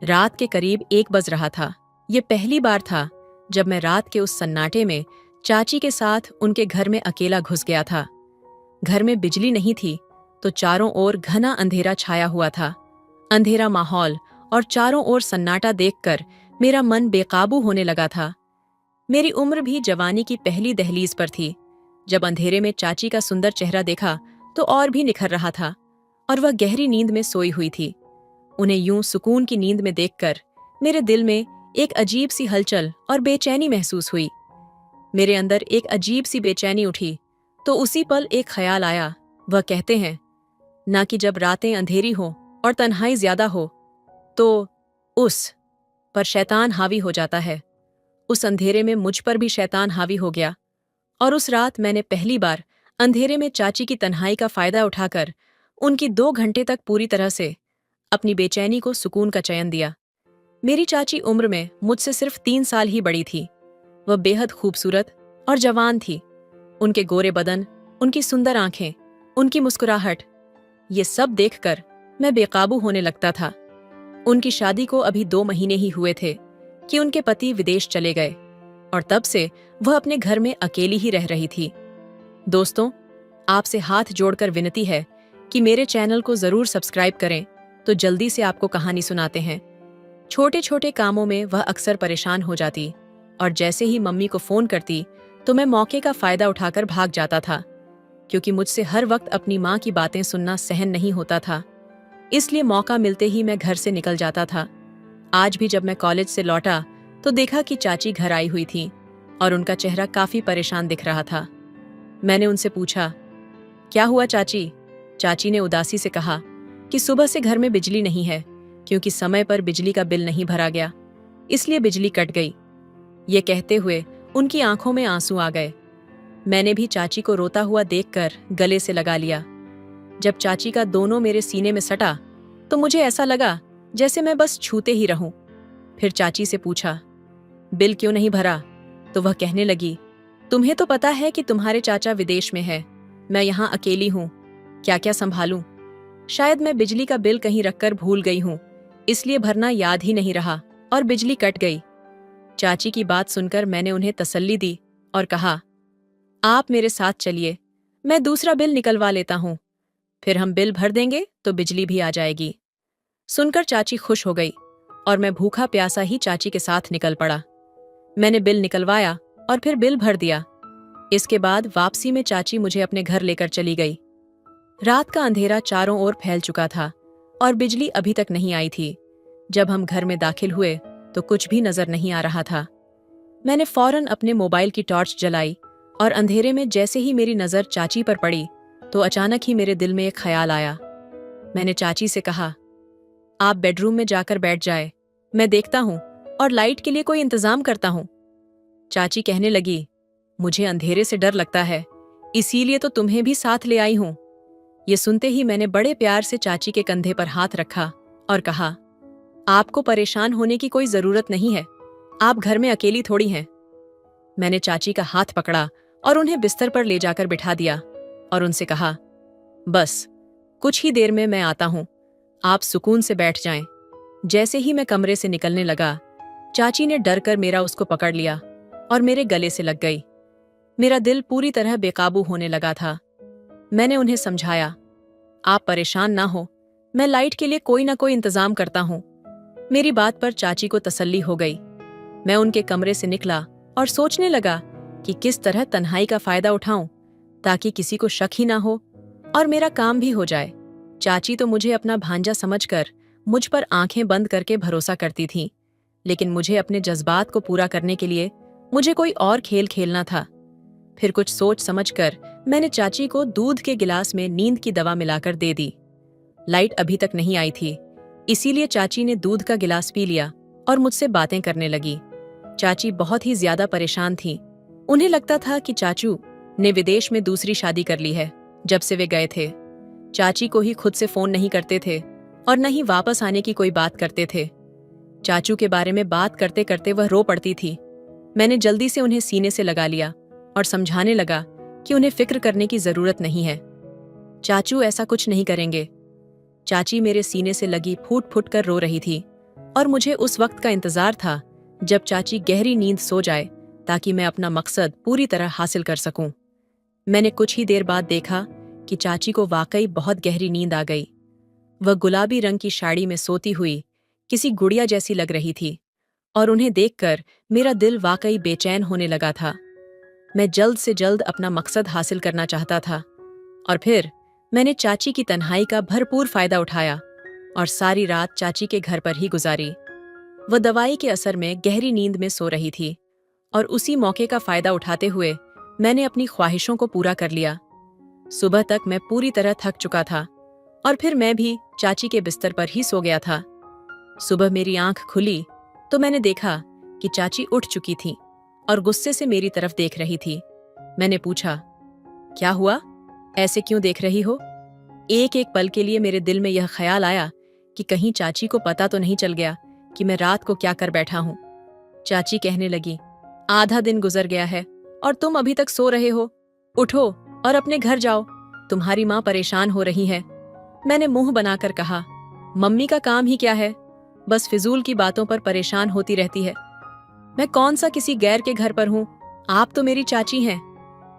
रात के करीब 1 बज रहा था। ये पहली बार था जब मैं रात के उस सन्नाटे में चाची के साथ उनके घर में अकेला घुस गया था। घर में बिजली नहीं थी तो चारों ओर घना अंधेरा छाया हुआ था। अंधेरा माहौल और चारों ओर सन्नाटा देखकर मेरा मन बेकाबू होने लगा था। मेरी उम्र भी जवानी की पहली दहलीज पर थी। जब अंधेरे में चाची का सुंदर चेहरा देखा तो और भी निखर रहा था और वह गहरी नींद में सोई हुई थी। उन्हें यूं सुकून की नींद में देखकर मेरे दिल में एक अजीब सी हलचल और बेचैनी महसूस हुई। मेरे अंदर एक अजीब सी बेचैनी उठी तो उसी पल एक ख्याल आया। वह कहते हैं ना कि जब रातें अंधेरी हो और तन्हाई ज्यादा हो तो उस पर शैतान हावी हो जाता है। उस अंधेरे में मुझ पर भी शैतान हावी हो गया और उस रात मैंने पहली बार अंधेरे में चाची की तन्हाई का फायदा उठाकर उनकी 2 घंटे तक पूरी तरह से अपनी बेचैनी को सुकून का चयन दिया। मेरी चाची उम्र में मुझसे सिर्फ 3 साल ही बड़ी थी। वह बेहद खूबसूरत और जवान थी। उनके गोरे बदन, उनकी सुंदर आंखें, उनकी मुस्कुराहट, ये सब देखकर मैं बेकाबू होने लगता था। उनकी शादी को अभी 2 महीने ही हुए थे कि उनके पति विदेश चले गए और तब से वह अपने घर में अकेली ही रह रही थी। दोस्तों, आपसे हाथ जोड़कर विनती है कि मेरे चैनल को जरूर सब्सक्राइब करें। तो जल्दी से आपको कहानी सुनाते हैं। छोटे छोटे कामों में वह अक्सर परेशान हो जाती और जैसे ही मम्मी को फोन करती तो मैं मौके का फायदा उठाकर भाग जाता था, क्योंकि मुझसे हर वक्त अपनी माँ की बातें सुनना सहन नहीं होता था। इसलिए मौका मिलते ही मैं घर से निकल जाता था। आज भी जब मैं कॉलेज से लौटा तो देखा कि चाची घर आई हुई थी और उनका चेहरा काफी परेशान दिख रहा था। मैंने उनसे पूछा, क्या हुआ चाची? चाची ने उदासी से कहा कि सुबह से घर में बिजली नहीं है, क्योंकि समय पर बिजली का बिल नहीं भरा गया, इसलिए बिजली कट गई। ये कहते हुए उनकी आंखों में आंसू आ गए। मैंने भी चाची को रोता हुआ देखकर गले से लगा लिया। जब चाची का दोनों मेरे सीने में सटा तो मुझे ऐसा लगा जैसे मैं बस छूते ही रहूं। फिर चाची से पूछा, बिल क्यों नहीं भरा? तो वह कहने लगी, तुम्हें तो पता है कि तुम्हारे चाचा विदेश में है, मैं यहाँ अकेली हूँ, क्या क्या संभालूं? शायद मैं बिजली का बिल कहीं रखकर भूल गई हूँ, इसलिए भरना याद ही नहीं रहा और बिजली कट गई। चाची की बात सुनकर मैंने उन्हें तसल्ली दी और कहा, आप मेरे साथ चलिए, मैं दूसरा बिल निकलवा लेता हूँ, फिर हम बिल भर देंगे तो बिजली भी आ जाएगी। सुनकर चाची खुश हो गई और मैं भूखा प्यासा ही चाची के साथ निकल पड़ा। मैंने बिल निकलवाया और फिर बिल भर दिया। इसके बाद वापसी में चाची मुझे अपने घर लेकर चली गई। रात का अंधेरा चारों ओर फैल चुका था और बिजली अभी तक नहीं आई थी। जब हम घर में दाखिल हुए तो कुछ भी नजर नहीं आ रहा था। मैंने फौरन अपने मोबाइल की टॉर्च जलाई और अंधेरे में जैसे ही मेरी नजर चाची पर पड़ी तो अचानक ही मेरे दिल में एक ख्याल आया। मैंने चाची से कहा, आप बेडरूम में जाकर बैठ जाए, मैं देखता हूँ और लाइट के लिए कोई इंतजाम करता हूँ। चाची कहने लगी, मुझे अंधेरे से डर लगता है, इसीलिए तो तुम्हें भी साथ ले आई हूँ। ये सुनते ही मैंने बड़े प्यार से चाची के कंधे पर हाथ रखा और कहा, आपको परेशान होने की कोई जरूरत नहीं है, आप घर में अकेली थोड़ी हैं। मैंने चाची का हाथ पकड़ा और उन्हें बिस्तर पर ले जाकर बिठा दिया और उनसे कहा, बस कुछ ही देर में मैं आता हूं, आप सुकून से बैठ जाएं। जैसे ही मैं कमरे से निकलने लगा, चाची ने डर कर मेरा उसको पकड़ लिया और मेरे गले से लग गई। मेरा दिल पूरी तरह बेकाबू होने लगा था। मैंने उन्हें समझाया, आप परेशान ना हो, मैं लाइट के लिए कोई ना कोई इंतजाम करता हूं। मेरी बात पर चाची को तसल्ली हो गई। मैं उनके कमरे से निकला और सोचने लगा कि किस तरह तन्हाई का फायदा उठाऊं ताकि किसी को शक ही ना हो और मेरा काम भी हो जाए। चाची तो मुझे अपना भांजा समझकर मुझ पर आंखें बंद करके भरोसा करती थी, लेकिन मुझे अपने जज्बात को पूरा करने के लिए मुझे कोई और खेल खेलना था। फिर कुछ सोच समझकर मैंने चाची को दूध के गिलास में नींद की दवा मिलाकर दे दी। लाइट अभी तक नहीं आई थी, इसीलिए चाची ने दूध का गिलास पी लिया और मुझसे बातें करने लगी। चाची बहुत ही ज्यादा परेशान थी। उन्हें लगता था कि चाचू ने विदेश में दूसरी शादी कर ली है जब से वे गए थे। चाची को ही खुद से फोन नहीं करते थे और न ही वापस आने की कोई बात करते थे। चाचू के बारे में बात करते करते वह रो पड़ती थी। मैंने जल्दी से उन्हें सीने से लगा लिया और समझाने लगा कि उन्हें फिक्र करने की जरूरत नहीं है, चाचू ऐसा कुछ नहीं करेंगे। चाची मेरे सीने से लगी फूट फूट कर रो रही थी और मुझे उस वक्त का इंतजार था जब चाची गहरी नींद सो जाए ताकि मैं अपना मकसद पूरी तरह हासिल कर सकूं। मैंने कुछ ही देर बाद देखा कि चाची को वाकई बहुत गहरी नींद आ गई। वह गुलाबी रंग की साड़ी में सोती हुई किसी गुड़िया जैसी लग रही थी और उन्हें देखकर मेरा दिल वाकई बेचैन होने लगा था। मैं जल्द से जल्द अपना मकसद हासिल करना चाहता था और फिर मैंने चाची की तन्हाई का भरपूर फायदा उठाया और सारी रात चाची के घर पर ही गुजारी। वह दवाई के असर में गहरी नींद में सो रही थी और उसी मौके का फायदा उठाते हुए मैंने अपनी ख्वाहिशों को पूरा कर लिया। सुबह तक मैं पूरी तरह थक चुका था और फिर मैं भी चाची के बिस्तर पर ही सो गया था। सुबह मेरी आंख खुली तो मैंने देखा कि चाची उठ चुकी थी और गुस्से से मेरी तरफ देख रही थी। मैंने पूछा, क्या हुआ? ऐसे क्यों देख रही हो? एक एक पल के लिए मेरे दिल में यह ख्याल आया कि कहीं चाची को पता तो नहीं चल गया कि मैं रात को क्या कर बैठा हूं। चाची कहने लगी, आधा दिन गुजर गया है और तुम अभी तक सो रहे हो। उठो और अपने घर जाओ, तुम्हारी माँ परेशान हो रही है। मैंने मुंह बनाकर कहा, मम्मी का काम ही क्या है, बस फिजूल की बातों पर परेशान होती रहती है। मैं कौन सा किसी गैर के घर पर हूँ, आप तो मेरी चाची हैं।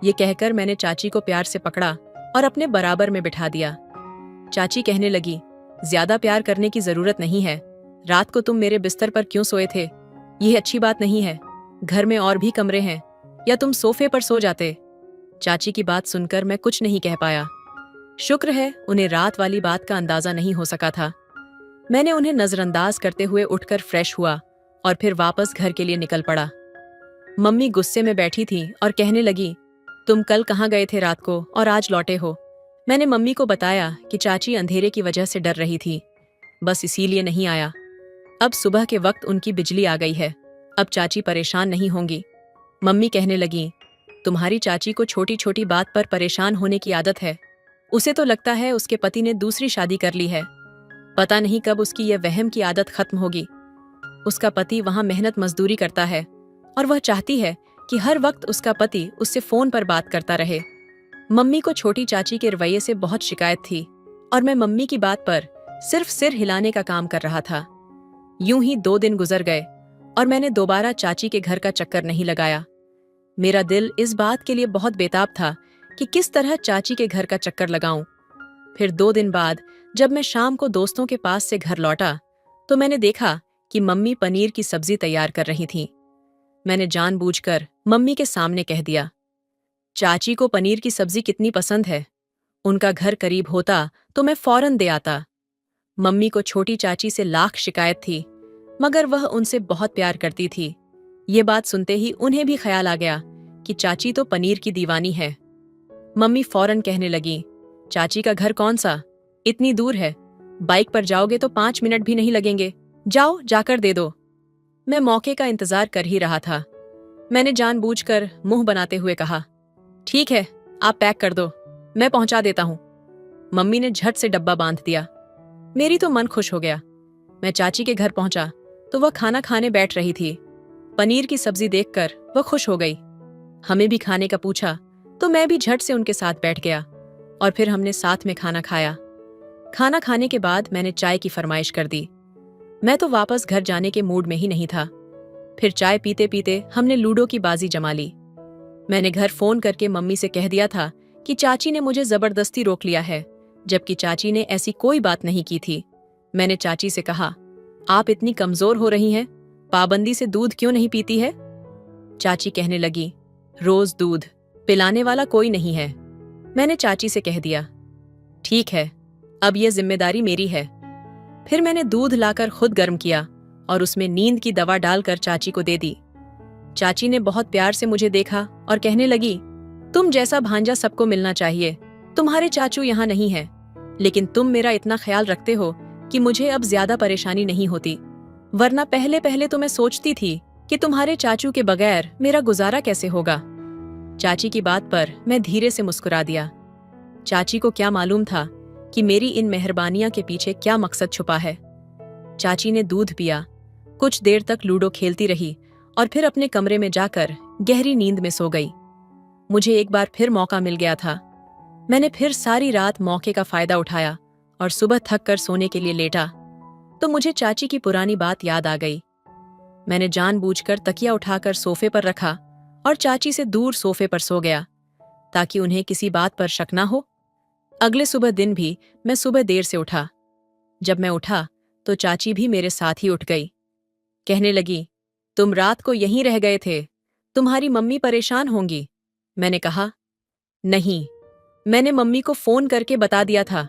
ये कहकर मैंने चाची को प्यार से पकड़ा और अपने बराबर में बिठा दिया। चाची कहने लगी, ज्यादा प्यार करने की जरूरत नहीं है। रात को तुम मेरे बिस्तर पर क्यों सोए थे? यह अच्छी बात नहीं है। घर में और भी कमरे हैं, या तुम सोफे पर सो जाते। चाची की बात सुनकर मैं कुछ नहीं कह पाया। शुक्र है उन्हें रात वाली बात का अंदाजा नहीं हो सका था। मैंने उन्हें नजरअंदाज करते हुए उठकर फ्रेश हुआ और फिर वापस घर के लिए निकल पड़ा। मम्मी गुस्से में बैठी थी और कहने लगी, तुम कल कहाँ गए थे रात को और आज लौटे हो? मैंने मम्मी को बताया कि चाची अंधेरे की वजह से डर रही थी, बस इसीलिए नहीं आया। अब सुबह के वक्त उनकी बिजली आ गई है, अब चाची परेशान नहीं होंगी। मम्मी कहने लगी, तुम्हारी चाची को छोटी छोटी बात पर परेशान होने की आदत है। उसे तो लगता है उसके पति ने दूसरी शादी कर ली है। पता नहीं कब उसकी यह वहम की आदत खत्म होगी। उसका पति वहां मेहनत मजदूरी करता है और वह चाहती है कि हर वक्त उसका पति उससे फोन पर बात करता रहे। मम्मी को छोटी चाची के रवैये से बहुत शिकायत थी और मैं मम्मी की बात पर सिर्फ सिर हिलाने का काम कर रहा था। यूं ही 2 दिन गुजर गए और मैंने दोबारा चाची के घर का चक्कर नहीं लगाया। मेरा दिल इस बात के लिए बहुत बेताब था कि किस तरह चाची के घर का चक्कर लगाऊं। फिर 2 दिन बाद जब मैं शाम को दोस्तों के पास से घर लौटा तो मैंने देखा कि मम्मी पनीर की सब्जी तैयार कर रही थी। मैंने जानबूझकर मम्मी के सामने कह दिया, चाची को पनीर की सब्जी कितनी पसंद है। उनका घर करीब होता तो मैं फौरन दे आता। मम्मी को छोटी चाची से लाख शिकायत थी, मगर वह उनसे बहुत प्यार करती थी। ये बात सुनते ही उन्हें भी ख्याल आ गया कि चाची तो पनीर की दीवानी है। मम्मी फौरन कहने लगी, चाची का घर कौन सा, इतनी दूर है, बाइक पर जाओगे तो 5 मिनट भी नहीं लगेंगे, जाओ जाकर दे दो। मैं मौके का इंतजार कर ही रहा था। मैंने जानबूझकर मुंह बनाते हुए कहा, ठीक है, आप पैक कर दो, मैं पहुंचा देता हूं। मम्मी ने झट से डब्बा बांध दिया। मेरी तो मन खुश हो गया। मैं चाची के घर पहुंचा तो वह खाना खाने बैठ रही थी। पनीर की सब्जी देखकर वह खुश हो गई। हमें भी खाने का पूछा तो मैं भी झट से उनके साथ बैठ गया और फिर हमने साथ में खाना खाया। खाना खाने के बाद मैंने चाय की फरमाइश कर दी। मैं तो वापस घर जाने के मूड में ही नहीं था। फिर चाय पीते पीते हमने लूडो की बाजी जमा ली। मैंने घर फोन करके मम्मी से कह दिया था कि चाची ने मुझे जबरदस्ती रोक लिया है, जबकि चाची ने ऐसी कोई बात नहीं की थी। मैंने चाची से कहा, आप इतनी कमजोर हो रही हैं, पाबंदी से दूध क्यों नहीं पीती है? चाची कहने लगी, रोज दूध पिलाने वाला कोई नहीं है। मैंने चाची से कह दिया, ठीक है, अब यह जिम्मेदारी मेरी है। फिर मैंने दूध लाकर खुद गर्म किया और उसमें नींद की दवा डालकर चाची को दे दी। चाची ने बहुत प्यार से मुझे देखा और कहने लगी, तुम जैसा भांजा सबको मिलना चाहिए। तुम्हारे चाचू यहाँ नहीं है, लेकिन तुम मेरा इतना ख्याल रखते हो कि मुझे अब ज्यादा परेशानी नहीं होती, वरना पहले पहले तो मैं सोचती थी कि तुम्हारे चाचू के बगैर मेरा गुजारा कैसे होगा। चाची की बात पर मैं धीरे से मुस्कुरा दिया। चाची को क्या मालूम था कि मेरी इन मेहरबानियां के पीछे क्या मकसद छुपा है। चाची ने दूध पिया, कुछ देर तक लूडो खेलती रही और फिर अपने कमरे में जाकर गहरी नींद में सो गई। मुझे एक बार फिर मौका मिल गया था। मैंने फिर सारी रात मौके का फायदा उठाया और सुबह थक कर सोने के लिए लेटा तो मुझे चाची की पुरानी बात याद आ गई। मैंने जानबूझकर तकिया उठाकर सोफे पर रखा और चाची से दूर सोफे पर सो गया, ताकि उन्हें किसी बात पर शक ना हो। अगले सुबह दिन भी मैं सुबह देर से उठा। जब मैं उठा तो चाची भी मेरे साथ ही उठ गई। कहने लगी, तुम रात को यहीं रह गए थे, तुम्हारी मम्मी परेशान होंगी। मैंने कहा, नहीं, मैंने मम्मी को फोन करके बता दिया था,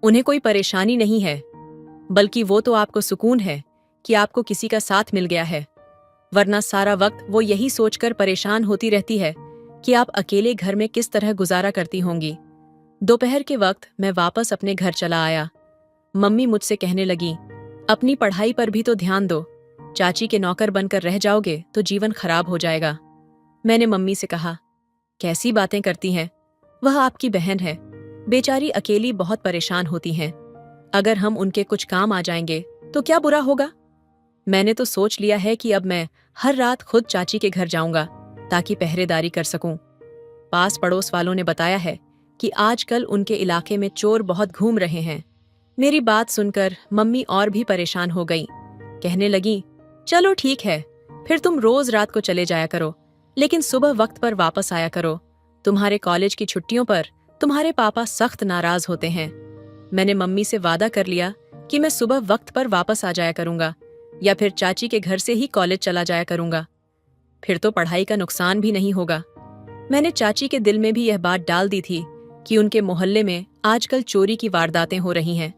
उन्हें कोई परेशानी नहीं है, बल्कि वो तो आपको सुकून है कि आपको किसी का साथ मिल गया है, वरना सारा वक्त वो यही सोचकर परेशान होती रहती है कि आप अकेले घर में किस तरह गुजारा करती होंगी। दोपहर के वक्त मैं वापस अपने घर चला आया। मम्मी मुझसे कहने लगी, अपनी पढ़ाई पर भी तो ध्यान दो, चाची के नौकर बनकर रह जाओगे तो जीवन खराब हो जाएगा। मैंने मम्मी से कहा, कैसी बातें करती हैं, वह आपकी बहन है, बेचारी अकेली बहुत परेशान होती हैं, अगर हम उनके कुछ काम आ जाएंगे तो क्या बुरा होगा। मैंने तो सोच लिया है कि अब मैं हर रात खुद चाची के घर जाऊंगा ताकि पहरेदारी कर सकूं। पास पड़ोस वालों ने बताया है कि आजकल उनके इलाके में चोर बहुत घूम रहे हैं। मेरी बात सुनकर मम्मी और भी परेशान हो गई। कहने लगी, चलो ठीक है, फिर तुम रोज रात को चले जाया करो, लेकिन सुबह वक्त पर वापस आया करो। तुम्हारे कॉलेज की छुट्टियों पर तुम्हारे पापा सख्त नाराज होते हैं। मैंने मम्मी से वादा कर लिया कि मैं सुबह वक्त पर वापस आ जाया करूंगा, या फिर चाची के घर से ही कॉलेज चला जाया करूंगा। फिर तो पढ़ाई का नुकसान भी नहीं होगा। मैंने चाची के दिल में भी यह बात डाल दी थी कि उनके मोहल्ले में आजकल चोरी की वारदातें हो रही हैं।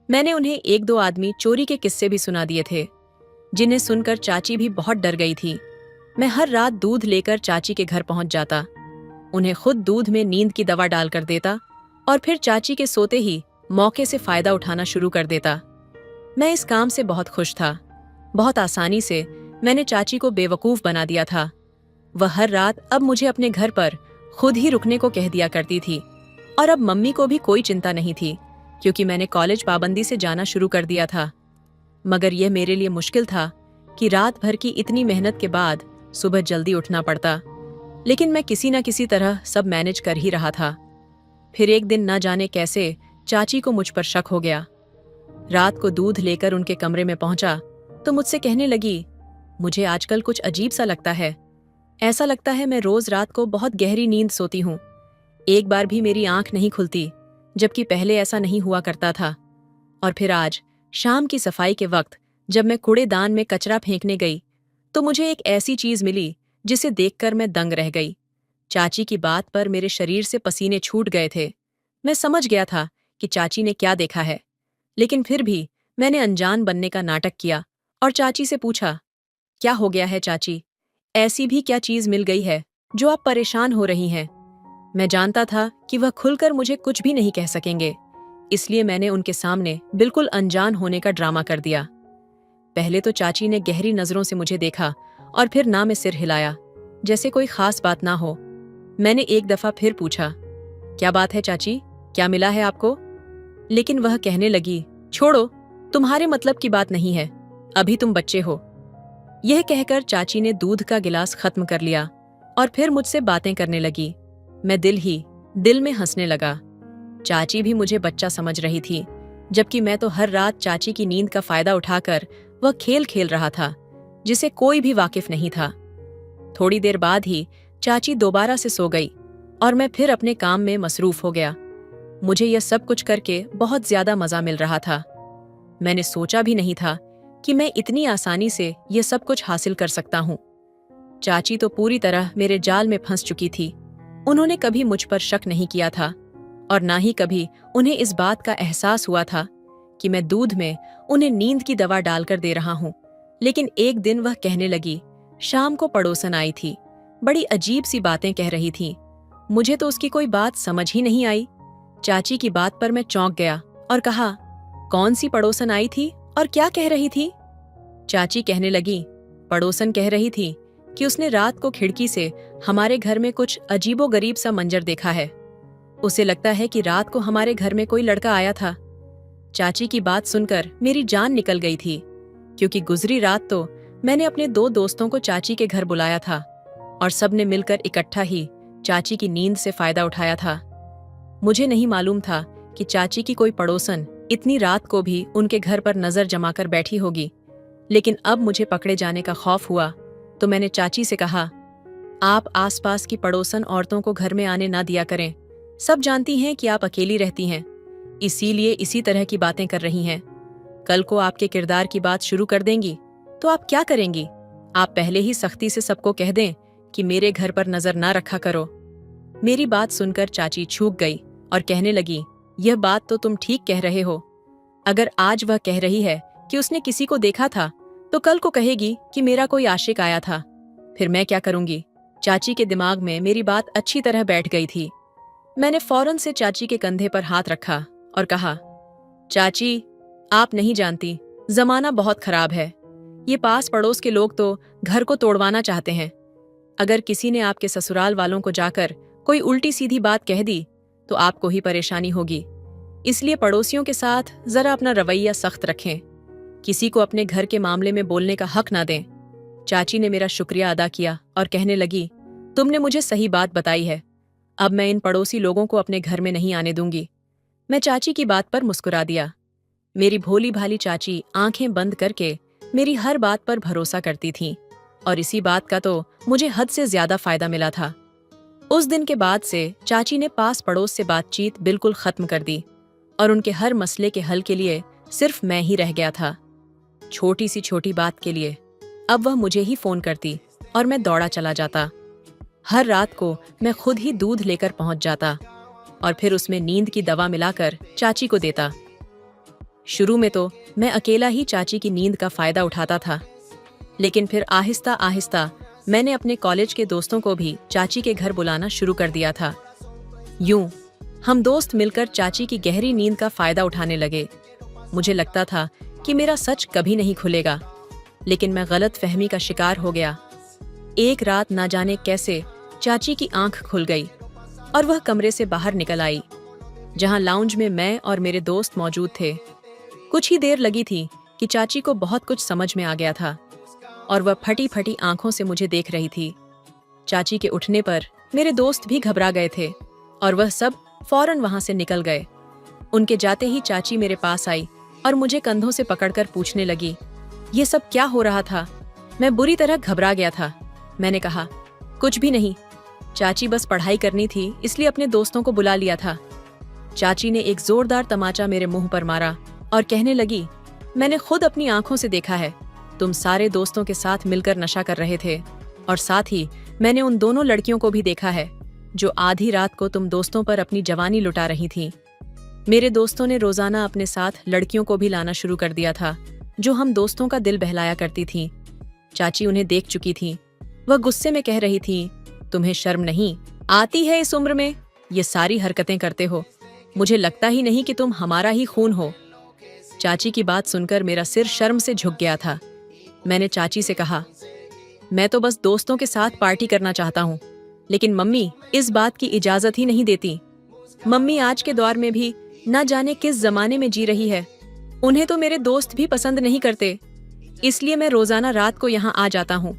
मैंने उन्हें एक दो आदमी चोरी के किस्से भी सुना दिए थे, जिन्हें सुनकर चाची भी बहुत डर गई थी। मैं हर रात दूध लेकर चाची के घर पहुंच जाता, उन्हें खुद दूध में नींद की दवा डालकर देता और फिर चाची के सोते ही मौके से फायदा उठाना शुरू कर देता। मैं इस काम से बहुत खुश था। बहुत आसानी से मैंने चाची को बेवकूफ बना दिया था। वह हर रात अब मुझे अपने घर पर खुद ही रुकने को कह दिया करती थी, और अब मम्मी को भी कोई चिंता नहीं थी क्योंकि मैंने कॉलेज पाबंदी से जाना शुरू कर दिया था। मगर यह मेरे लिए मुश्किल था कि रात भर की इतनी मेहनत के बाद सुबह जल्दी उठना पड़ता, लेकिन मैं किसी न किसी तरह सब मैनेज कर ही रहा था। फिर एक दिन न जाने कैसे चाची को मुझ पर शक हो गया। रात को दूध लेकर उनके कमरे में पहुंचा तो मुझसे कहने लगी, मुझे आजकल कुछ अजीब सा लगता है। ऐसा लगता है मैं रोज रात को बहुत गहरी नींद सोती हूँ, एक बार भी मेरी आंख नहीं खुलती, जबकि पहले ऐसा नहीं हुआ करता था। और फिर आज शाम की सफाई के वक्त जब मैं कूड़ेदान में कचरा फेंकने गई तो मुझे एक ऐसी चीज मिली जिसे देखकर मैं दंग रह गई। चाची की बात पर मेरे शरीर से पसीने छूट गए थे। मैं समझ गया था कि चाची ने क्या देखा है, लेकिन फिर भी मैंने अनजान बनने का नाटक किया और चाची से पूछा, क्या हो गया है चाची? ऐसी भी क्या चीज मिल गई है जो आप परेशान हो रही हैं? मैं जानता था कि वह खुलकर मुझे कुछ भी नहीं कह सकेंगे, इसलिए मैंने उनके सामने बिल्कुल अनजान होने का ड्रामा कर दिया। पहले तो चाची ने गहरी नजरों से मुझे देखा और फिर ना में सिर हिलाया, जैसे कोई खास बात ना हो। मैंने एक दफा फिर पूछा, क्या बात है चाची, क्या मिला है आपको? लेकिन वह कहने लगी, छोड़ो, तुम्हारे मतलब की बात नहीं है, अभी तुम बच्चे हो। यह कहकर चाची ने दूध का गिलास खत्म कर लिया और फिर मुझसे बातें करने लगी। मैं दिल में हंसने लगा। चाची भी मुझे बच्चा समझ रही थी, जबकि मैं तो हर रात चाची की नींद का फायदा उठाकर वह खेल खेल रहा था जिसे कोई भी वाकिफ नहीं था। थोड़ी देर बाद ही चाची दोबारा से सो गई और मैं फिर अपने काम में मसरूफ हो गया। मुझे यह सब कुछ करके बहुत ज्यादा मजा मिल रहा था। मैंने सोचा भी नहीं था कि मैं इतनी आसानी से यह सब कुछ हासिल कर सकता हूँ। चाची तो पूरी तरह मेरे जाल में फंस चुकी थी। उन्होंने कभी मुझ पर शक नहीं किया था और ना ही कभी उन्हें इस बात का एहसास हुआ था कि मैं दूध में उन्हें नींद की दवा डालकर दे रहा हूँ। लेकिन एक दिन वह कहने लगी, शाम को पड़ोसन आई थी, बड़ी अजीब सी बातें कह रही थी। मुझे तो उसकी कोई बात समझ ही नहीं आई। चाची की बात पर मैं चौंक गया और कहा, कौन सी पड़ोसन आई थी और क्या कह रही थी? चाची कहने लगी, पड़ोसन कह रही थी कि उसने रात को खिड़की से हमारे घर में कुछ अजीबोगरीब सा मंजर देखा है। उसे लगता है कि रात को हमारे घर में कोई लड़का आया था। चाची की बात सुनकर मेरी जान निकल गई थी, क्योंकि गुजरी रात तो मैंने अपने दो दोस्तों को चाची के घर बुलाया था और सबने मिलकर इकट्ठा ही चाची की नींद से फायदा उठाया था। मुझे नहीं मालूम था कि चाची की कोई पड़ोसन इतनी रात को भी उनके घर पर नजर जमाकर बैठी होगी। लेकिन अब मुझे पकड़े जाने का खौफ हुआ तो मैंने चाची से कहा, आप आसपास की पड़ोसन औरतों को घर में आने ना दिया करें। सब जानती हैं कि आप अकेली रहती हैं, इसीलिए इसी तरह की बातें कर रही हैं। कल को आपके किरदार की बात शुरू कर देंगी तो आप क्या करेंगी? आप पहले ही सख्ती से सबको कह दें कि मेरे घर पर नजर ना रखा करो। मेरी बात सुनकर चाची छूक गई और कहने लगी, यह बात तो तुम ठीक कह रहे हो। अगर आज वह कह रही है कि उसने किसी को देखा था तो कल को कहेगी कि मेरा कोई आशिक आया था, फिर मैं क्या करूंगी? चाची के दिमाग में मेरी बात अच्छी तरह बैठ गई थी। मैंने फौरन से चाची के कंधे पर हाथ रखा और कहा, चाची, आप नहीं जानती, जमाना बहुत खराब है। ये पास पड़ोस के लोग तो घर को तोड़वाना चाहते हैं। अगर किसी ने आपके ससुराल वालों को जाकर कोई उल्टी सीधी बात कह दी तो आपको ही परेशानी होगी। इसलिए पड़ोसियों के साथ जरा अपना रवैया सख्त रखें। किसी को अपने घर के मामले में बोलने का हक ना दें। चाची ने मेरा शुक्रिया अदा किया और कहने लगी, तुमने मुझे सही बात बताई है। अब मैं इन पड़ोसी लोगों को अपने घर में नहीं आने दूंगी। मैं चाची की बात पर मुस्कुरा दिया। मेरी भोली भाली चाची आंखें बंद करके मेरी हर बात पर भरोसा करती थीं और इसी बात का तो मुझे हद से ज्यादा फायदा मिला था। उस दिन के बाद से चाची ने पास पड़ोस से बातचीत बिल्कुल खत्म कर दी और उनके हर मसले के हल के लिए सिर्फ मैं ही रह गया था। छोटी सी छोटी बात के लिए अब वह मुझे ही फोन करती और मैं दौड़ा चला जाता। हर रात को मैं खुद ही दूध लेकर पहुंच जाता और फिर उसमें नींद की दवा मिलाकर चाची को देता। शुरू में तो मैं अकेला ही चाची की नींद का फायदा उठाता था, लेकिन फिर आहिस्ता आहिस्ता मैंने अपने कॉलेज के दोस्तों को भी चाची के घर बुलाना शुरू कर दिया था। यूं हम दोस्त मिलकर चाची की गहरी नींद का फायदा उठाने लगे। मुझे लगता था कि मेरा सच कभी नहीं खुलेगा, लेकिन मैं गलत फहमी का शिकार हो गया। एक रात ना जाने कैसे चाची की आंख खुल गई और वह कमरे से बाहर निकल आई, जहां लाउंज में मैं और मेरे दोस्त मौजूद थे। कुछ ही देर लगी थी कि चाची को बहुत कुछ समझ में आ गया था और वह फटी फटी आंखों से मुझे देख रही थी। चाची के उठने पर मेरे दोस्त भी घबरा गए थे और वह सब फौरन वहां से निकल गए। उनके जाते ही चाची मेरे पास आई और मुझे कंधों से पकड़कर पूछने लगी, ये सब क्या हो रहा था? मैं बुरी तरह घबरा गया था। मैंने कहा, कुछ भी नहीं चाची, बस पढ़ाई करनी थी इसलिए अपने दोस्तों को बुला लिया था। चाची ने एक जोरदार तमाचा मेरे मुंह पर मारा और कहने लगी, मैंने खुद अपनी आंखों से देखा है, तुम सारे दोस्तों के साथ मिलकर नशा कर रहे थे और साथ ही मैंने उन दोनों लड़कियों को भी देखा है जो आधी रात को तुम दोस्तों पर अपनी जवानी लुटा रही थीं। मेरे दोस्तों ने रोजाना अपने साथ लड़कियों को भी लाना शुरू कर दिया था जो हम दोस्तों का दिल बहलाया करती थीं। चाची उन्हें देख चुकी थी। वह गुस्से में कह रही थी, तुम्हें शर्म नहीं आती है? इस उम्र में ये सारी हरकतें करते हो। मुझे लगता ही नहीं कि तुम हमारा ही खून हो। चाची की बात सुनकर मेरा सिर शर्म से झुक गया था। मैंने चाची से कहा, मैं तो बस दोस्तों के साथ पार्टी करना चाहता हूँ, लेकिन मम्मी इस बात की इजाजत ही नहीं देती। मम्मी आज के दौर में भी न जाने किस जमाने में जी रही है। उन्हें तो मेरे दोस्त भी पसंद नहीं करते, इसलिए मैं रोजाना रात को यहाँ आ जाता हूँ।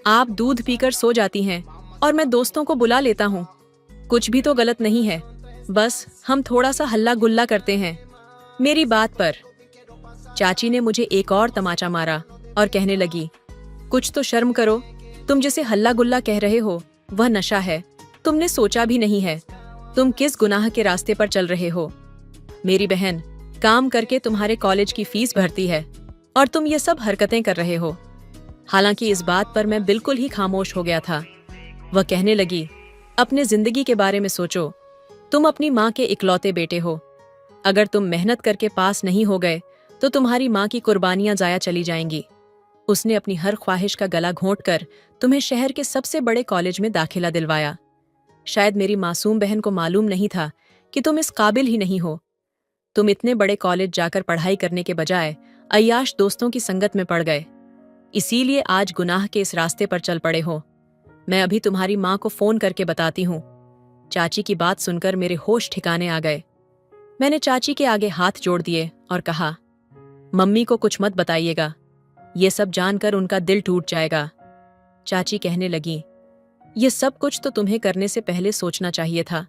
आप दूध पीकर सो जाती हैं और मैं दोस्तों को बुला लेता हूँ। कुछ भी तो गलत नहीं है, बस हम थोड़ा सा हल्ला गुल्ला करते हैं। मेरी बात पर चाची ने मुझे एक और तमाचा मारा और कहने लगी, कुछ तो शर्म करो। तुम जिसे हल्ला गुल्ला कह रहे हो वह नशा है, तुमने सोचा भी नहीं है तुम किस गुनाह के रास्ते पर चल रहे हो। मेरी बहन काम करके तुम्हारे कॉलेज की फीस भरती है और तुम ये सब हरकतें कर रहे हो। हालांकि इस बात पर मैं बिल्कुल ही खामोश हो गया था। वह कहने लगी, अपने जिंदगी के बारे में सोचो। तुम अपनी माँ के इकलौते बेटे हो। अगर तुम मेहनत करके पास नहीं हो गए तो तुम्हारी माँ की कुर्बानियां जाया चली जाएंगी। उसने अपनी हर ख्वाहिश का गला घोंटकर तुम्हें शहर के सबसे बड़े कॉलेज में दाखिला दिलवाया। शायद मेरी मासूम बहन को मालूम नहीं था कि तुम इस काबिल ही नहीं हो। तुम इतने बड़े कॉलेज जाकर पढ़ाई करने के बजाय अय्याश दोस्तों की संगत में पड़ गए, इसीलिए आज गुनाह के इस रास्ते पर चल पड़े हो। मैं अभी तुम्हारी माँ को फोन करके बताती हूँ। चाची की बात सुनकर मेरे होश ठिकाने आ गए। मैंने चाची के आगे हाथ जोड़ दिए और कहा, मम्मी को कुछ मत बताइएगा, ये सब जानकर उनका दिल टूट जाएगा। चाची कहने लगी, ये सब कुछ तो तुम्हें करने से पहले सोचना चाहिए था।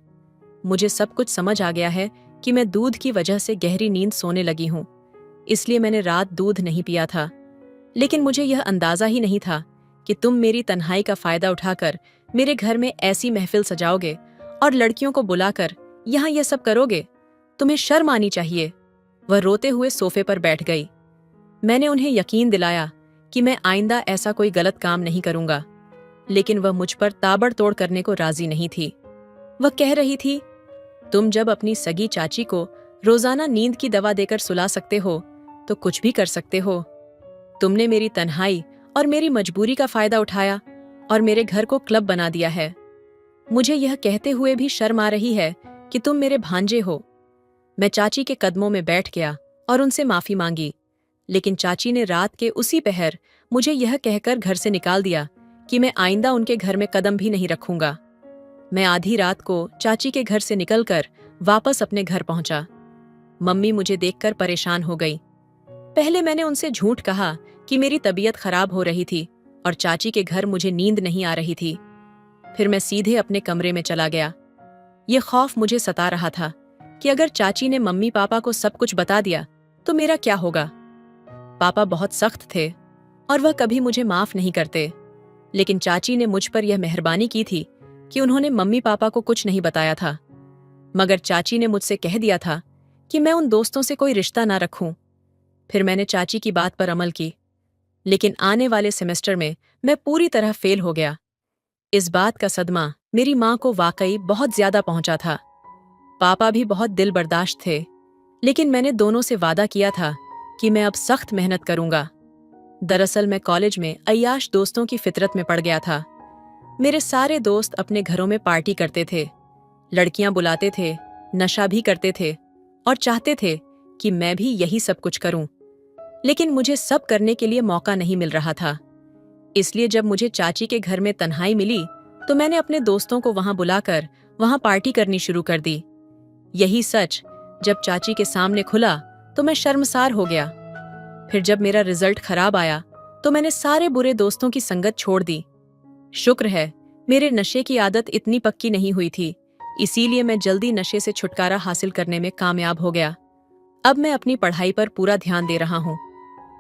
मुझे सब कुछ समझ आ गया है कि मैं दूध की वजह से गहरी नींद सोने लगी हूं, इसलिए मैंने रात दूध नहीं पिया था। लेकिन मुझे यह अंदाजा ही नहीं था कि तुम मेरी तन्हाई का फायदा उठाकर मेरे घर में ऐसी महफिल सजाओगे और लड़कियों को बुलाकर यहाँ यह सब करोगे। तुम्हें शर्म आनी चाहिए। वह रोते हुए सोफे पर बैठ गई। मैंने उन्हें यकीन दिलाया कि मैं आइंदा ऐसा कोई गलत काम नहीं करूंगा, लेकिन वह मुझ पर ताबड़तोड़ करने को राजी नहीं थी। वह कह रही थी, तुम जब अपनी सगी चाची को रोजाना नींद की दवा देकर सुला सकते हो तो कुछ भी कर सकते हो। तुमने मेरी तन्हाई और मेरी मजबूरी का फायदा उठाया और मेरे घर को क्लब बना दिया है। मुझे यह कहते हुए भी शर्म आ रही है कि तुम मेरे भांजे हो। मैं चाची के कदमों में बैठ गया और उनसे माफी मांगी, लेकिन चाची ने रात के उसी पहर मुझे यह कहकर घर से निकाल दिया कि मैं आइंदा उनके घर में कदम भी नहीं रखूंगा। मैं आधी रात को चाची के घर से निकलकर वापस अपने घर पहुंचा। मम्मी मुझे देखकर परेशान हो गई। पहले मैंने उनसे झूठ कहा कि मेरी तबीयत खराब हो रही थी और चाची के घर मुझे नींद नहीं आ रही थी। फिर मैं सीधे अपने कमरे में चला गया। ये खौफ मुझे सता रहा था कि अगर चाची ने मम्मी पापा को सब कुछ बता दिया तो मेरा क्या होगा। पापा बहुत सख्त थे और वह कभी मुझे माफ नहीं करते, लेकिन चाची ने मुझ पर यह मेहरबानी की थी कि उन्होंने मम्मी पापा को कुछ नहीं बताया था। मगर चाची ने मुझसे कह दिया था कि मैं उन दोस्तों से कोई रिश्ता ना रखूं। फिर मैंने चाची की बात पर अमल की, लेकिन आने वाले सेमेस्टर में मैं पूरी तरह फेल हो गया। इस बात का सदमा मेरी माँ को वाकई बहुत ज्यादा पहुंचा था। पापा भी बहुत दिल बर्दाश्त थे, लेकिन मैंने दोनों से वादा किया था कि मैं अब सख्त मेहनत करूंगा। दरअसल मैं कॉलेज में अय्याश दोस्तों की फितरत में पड़ गया था। मेरे सारे दोस्त अपने घरों में पार्टी करते थे, लड़कियां बुलाते थे, नशा भी करते थे और चाहते थे कि मैं भी यही सब कुछ करूं। लेकिन मुझे सब करने के लिए मौका नहीं मिल रहा था। इसलिए जब मुझे चाची के घर में तन्हाई मिली तो मैंने अपने दोस्तों को वहां बुलाकर वहां पार्टी करनी शुरू कर दी। यही सच जब चाची के सामने खुला तो मैं शर्मसार हो गया। फिर जब मेरा रिजल्ट खराब आया तो मैंने सारे बुरे दोस्तों की संगत छोड़ दी। शुक्र है मेरे नशे की आदत इतनी पक्की नहीं हुई थी, इसीलिए मैं जल्दी नशे से छुटकारा हासिल करने में कामयाब हो गया। अब मैं अपनी पढ़ाई पर पूरा ध्यान दे रहा हूँ।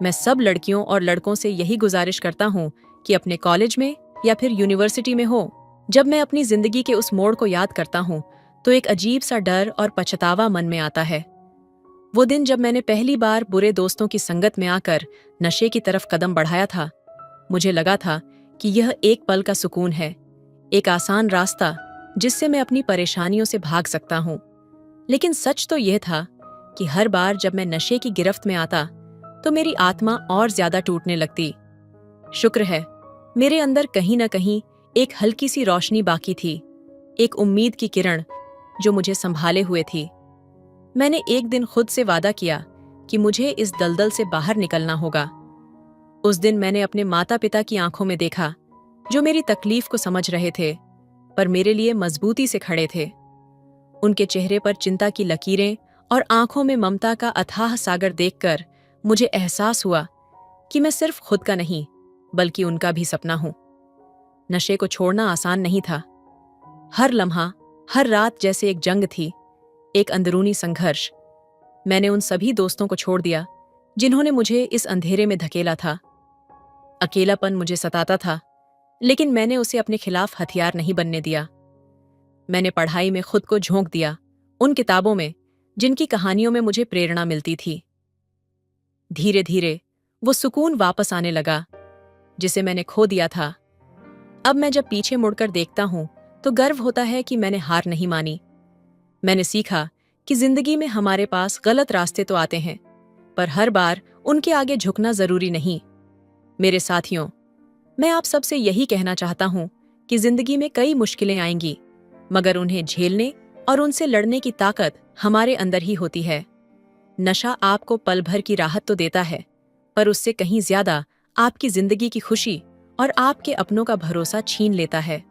मैं सब लड़कियों और लड़कों से यही गुजारिश करता हूँ कि अपने कॉलेज में या फिर यूनिवर्सिटी में हो, जब मैं अपनी जिंदगी के उस मोड़ को याद करता हूँ तो एक अजीब सा डर और पछतावा मन में आता है। वो दिन जब मैंने पहली बार बुरे दोस्तों की संगत में आकर नशे की तरफ कदम बढ़ाया था, मुझे लगा था कि यह एक पल का सुकून है, एक आसान रास्ता जिससे मैं अपनी परेशानियों से भाग सकता हूँ। लेकिन सच तो यह था कि हर बार जब मैं नशे की गिरफ्त में आता तो मेरी आत्मा और ज्यादा टूटने लगती। शुक्र है मेरे अंदर कहीं न कहीं एक हल्की सी रोशनी बाकी थी, एक उम्मीद की किरण जो मुझे संभाले हुए थी। मैंने एक दिन खुद से वादा किया कि मुझे इस दलदल से बाहर निकलना होगा। उस दिन मैंने अपने माता पिता की आंखों में देखा, जो मेरी तकलीफ को समझ रहे थे पर मेरे लिए मजबूती से खड़े थे। उनके चेहरे पर चिंता की लकीरें और आंखों में ममता का अथाह सागर देखकर मुझे एहसास हुआ कि मैं सिर्फ खुद का नहीं बल्कि उनका भी सपना हूं। नशे को छोड़ना आसान नहीं था। हर लम्हा, हर रात जैसे एक जंग थी, एक अंदरूनी संघर्ष। मैंने उन सभी दोस्तों को छोड़ दिया जिन्होंने मुझे इस अंधेरे में धकेला था। अकेलापन मुझे सताता था, लेकिन मैंने उसे अपने खिलाफ हथियार नहीं बनने दिया। मैंने पढ़ाई में खुद को झोंक दिया, उन किताबों में जिनकी कहानियों में मुझे प्रेरणा मिलती थी। धीरे धीरे वो सुकून वापस आने लगा जिसे मैंने खो दिया था। अब मैं जब पीछे मुड़कर देखता हूं तो गर्व होता है कि मैंने हार नहीं मानी। मैंने सीखा कि जिंदगी में हमारे पास गलत रास्ते तो आते हैं, पर हर बार उनके आगे झुकना जरूरी नहीं। मेरे साथियों, मैं आप सबसे यही कहना चाहता हूं कि जिंदगी में कई मुश्किलें आएंगी, मगर उन्हें झेलने और उनसे लड़ने की ताकत हमारे अंदर ही होती है। नशा आपको पल भर की राहत तो देता है, पर उससे कहीं ज्यादा आपकी जिंदगी की खुशी और आपके अपनों का भरोसा छीन लेता है।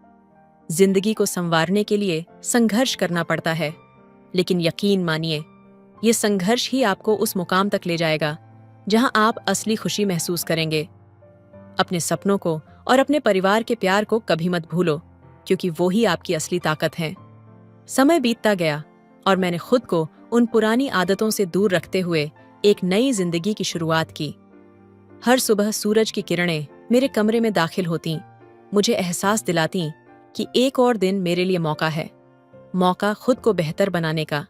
जिंदगी को संवारने के लिए संघर्ष करना पड़ता है, लेकिन यकीन मानिए, ये संघर्ष ही आपको उस मुकाम तक ले जाएगा जहां आप असली खुशी महसूस करेंगे। अपने सपनों को और अपने परिवार के प्यार को कभी मत भूलो, क्योंकि वो ही आपकी असली ताकत है। समय बीतता गया और मैंने खुद को उन पुरानी आदतों से दूर रखते हुए एक नई जिंदगी की शुरुआत की। हर सुबह सूरज की किरणें मेरे कमरे में दाखिल होतीं, मुझे एहसास दिलातीं कि एक और दिन मेरे लिए मौका है, मौका खुद को बेहतर बनाने का।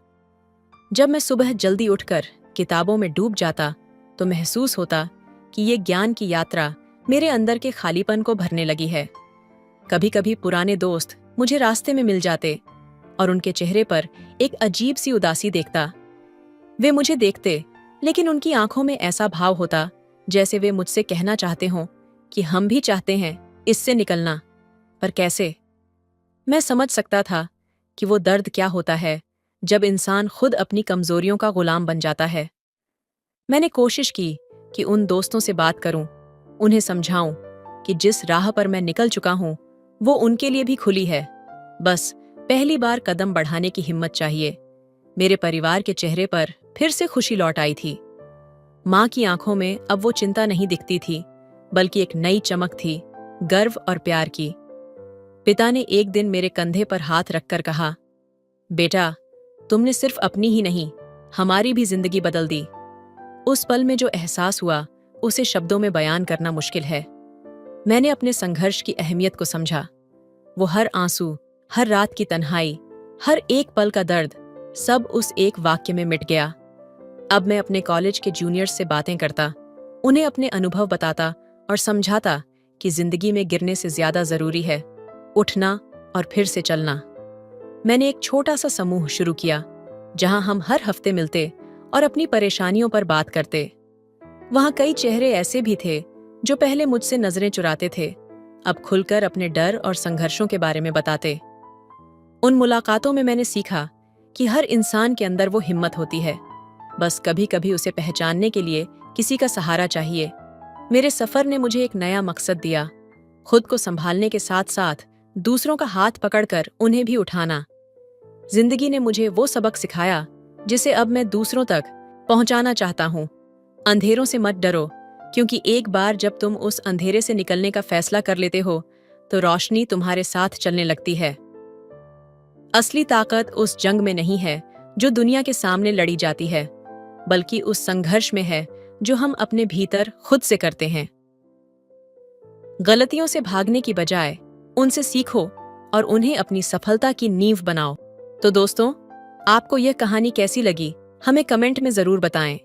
जब मैं सुबह जल्दी उठकर किताबों में डूब जाता तो महसूस होता कि ये ज्ञान की यात्रा मेरे अंदर के खालीपन को भरने लगी है। कभी कभी पुराने दोस्त मुझे रास्ते में मिल जाते और उनके चेहरे पर एक अजीब सी उदासी देखता। वे मुझे देखते, लेकिन उनकी आंखों में ऐसा भाव होता जैसे वे मुझसे कहना चाहते हों कि हम भी चाहते हैं इससे निकलना, पर कैसे? मैं समझ सकता था कि वो दर्द क्या होता है जब इंसान खुद अपनी कमजोरियों का गुलाम बन जाता है। मैंने कोशिश की कि उन दोस्तों से बात करूं, उन्हें समझाऊं कि जिस राह पर मैं निकल चुका हूं वो उनके लिए भी खुली है। बस पहली बार कदम बढ़ाने की हिम्मत चाहिए। मेरे परिवार के चेहरे पर फिर से खुशी लौट आई थी। माँ की आंखों में अब वो चिंता नहीं दिखती थी, बल्कि एक नई चमक थी, गर्व और प्यार की। पिता ने एक दिन मेरे कंधे पर हाथ रखकर कहा, बेटा, तुमने सिर्फ अपनी ही नहीं, हमारी भी जिंदगी बदल दी। उस पल में जो एहसास हुआ उसे शब्दों में बयान करना मुश्किल है। मैंने अपने संघर्ष की अहमियत को समझा। वो हर आंसू, हर रात की तन्हाई, हर एक पल का दर्द, सब उस एक वाक्य में मिट गया। अब मैं अपने कॉलेज के जूनियर्स से बातें करता, उन्हें अपने अनुभव बताता और समझाता कि जिंदगी में गिरने से ज्यादा जरूरी है उठना और फिर से चलना। मैंने एक छोटा सा समूह शुरू किया जहां हम हर हफ्ते मिलते और अपनी परेशानियों पर बात करते। वहां कई चेहरे ऐसे भी थे जो पहले मुझसे नजरें चुराते थे, अब खुलकर अपने डर और संघर्षों के बारे में बताते। उन मुलाकातों में मैंने सीखा कि हर इंसान के अंदर वो हिम्मत होती है, बस कभी कभी उसे पहचानने के लिए किसी का सहारा चाहिए। मेरे सफर ने मुझे एक नया मकसद दिया, खुद को संभालने के साथ साथ दूसरों का हाथ पकड़कर उन्हें भी उठाना। जिंदगी ने मुझे वो सबक सिखाया जिसे अब मैं दूसरों तक पहुंचाना चाहता हूं। अंधेरों से मत डरो, क्योंकि एक बार जब तुम उस अंधेरे से निकलने का फैसला कर लेते हो तो रोशनी तुम्हारे साथ चलने लगती है। असली ताकत उस जंग में नहीं है जो दुनिया के सामने लड़ी जाती है, बल्कि उस संघर्ष में है जो हम अपने भीतर खुद से करते हैं। गलतियों से भागने की बजाय उनसे सीखो और उन्हें अपनी सफलता की नींव बनाओ। तो दोस्तों, आपको यह कहानी कैसी लगी हमें कमेंट में जरूर बताएं।